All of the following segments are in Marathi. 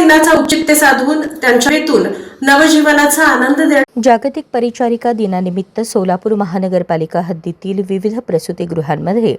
दिनाचा औचित्य साधून त्यांच्या हेतून नवजीवनाचा आनंद देण्यात. जागतिक परिचारिका दिनानिमित्त सोलापूर महानगरपालिका हद्दीतील विविध प्रसूतिगृहांमध्ये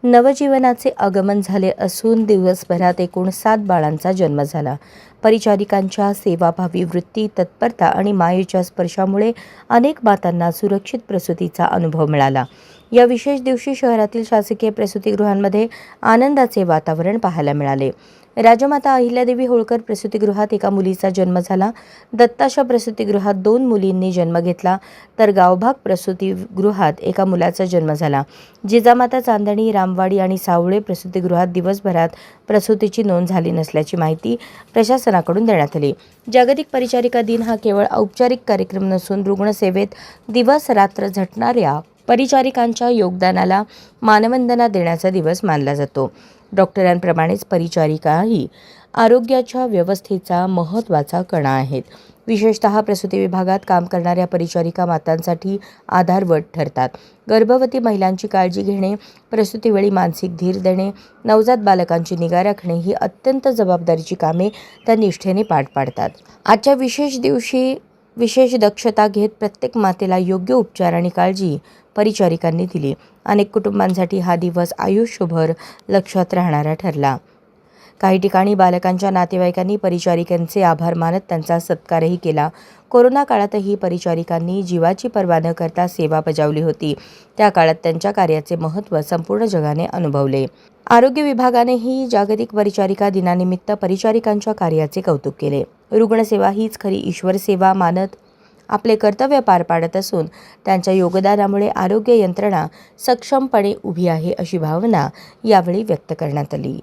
नवजीवनाचे आगमन झाले असून दिवसभरात एकूण 7 बाळांचा जन्म झाला. परिचारिकांच्या सेवाभावी वृत्ती, तत्परता आणि मायेच्या स्पर्शामुळे अनेक मातांना सुरक्षित प्रसूतीचा अनुभव मिळाला. या विशेष दिवशी शहरातील शासकीय प्रसूतिगृहांमध्ये आनंदाचे वातावरण पाहायला मिळाले. राजमाता अहिल्यादेवी होळकर प्रसूतिगृहात एका मुलीचा जन्म झाला. दत्ताशा प्रसूतिगृहात 2 मुलींनी जन्म घेतला, तर गावभाग प्रसूतिगृहात एका मुलाचा जन्म झाला. जिजामाता चांदणी, रामवाडी आणि सावळे प्रसूतिगृहात दिवसभरात प्रसूतीची नोंद झाली नसल्याची माहिती प्रशासनाकडून देण्यात आली. जागतिक परिचारिका दिन हा केवळ औपचारिक कार्यक्रम नसून रुग्णसेवेत दिवस-रात्र झटणाऱ्या परिचारिकांच्या योगदानाला मानवंदना देण्याचा दिवस मानला जातो. डॉक्टरांप्रमाणेच परिचारिकाही आरोग्याच्या व्यवस्थेचा महत्त्वाचा कणा आहेत. विशेषतः प्रसूती विभागात काम करणाऱ्या परिचारिका मातांसाठी आधारवड ठरतात. गर्भवती महिलांची काळजी घेणे, प्रसूतीवेळी मानसिक धीर देणे, नवजात बालकांची निगा राखणे ही अत्यंत जबाबदारीची कामे त्या निष्ठेने पार पाडतात. आजच्या विशेष दिवशी विशेष दक्षता घेत प्रत्येक मातेला योग्य उपचार आणि काळजी परिचारिकांनी दिली. अनेक कुटुंबांसाठी हा दिवस आयुष्यभर लक्षात राहणारा ठरला. काही ठिकाणी बालकांच्या नातेवाईकांनी परिचारिकांचे आभार मानत त्यांचा सत्कारही केला. कोरोना काळातही परिचारिकांनी जीवाची पर्वा न करता सेवा बजावली होती. त्या काळात त्यांच्या कार्याचे महत्त्व संपूर्ण जगाने अनुभवले. आरोग्य विभागानेही जागतिक परिचारिका दिनानिमित्त परिचारिकांच्या कार्याचे कौतुक केले. रुग्णसेवा हीच खरी ईश्वर सेवा मानत आपले कर्तव्य पार पाडत असून त्यांच्या योगदानामुळे आरोग्य यंत्रणा सक्षमपणे उभी आहे अशी भावना यावेळी व्यक्त करण्यात आली.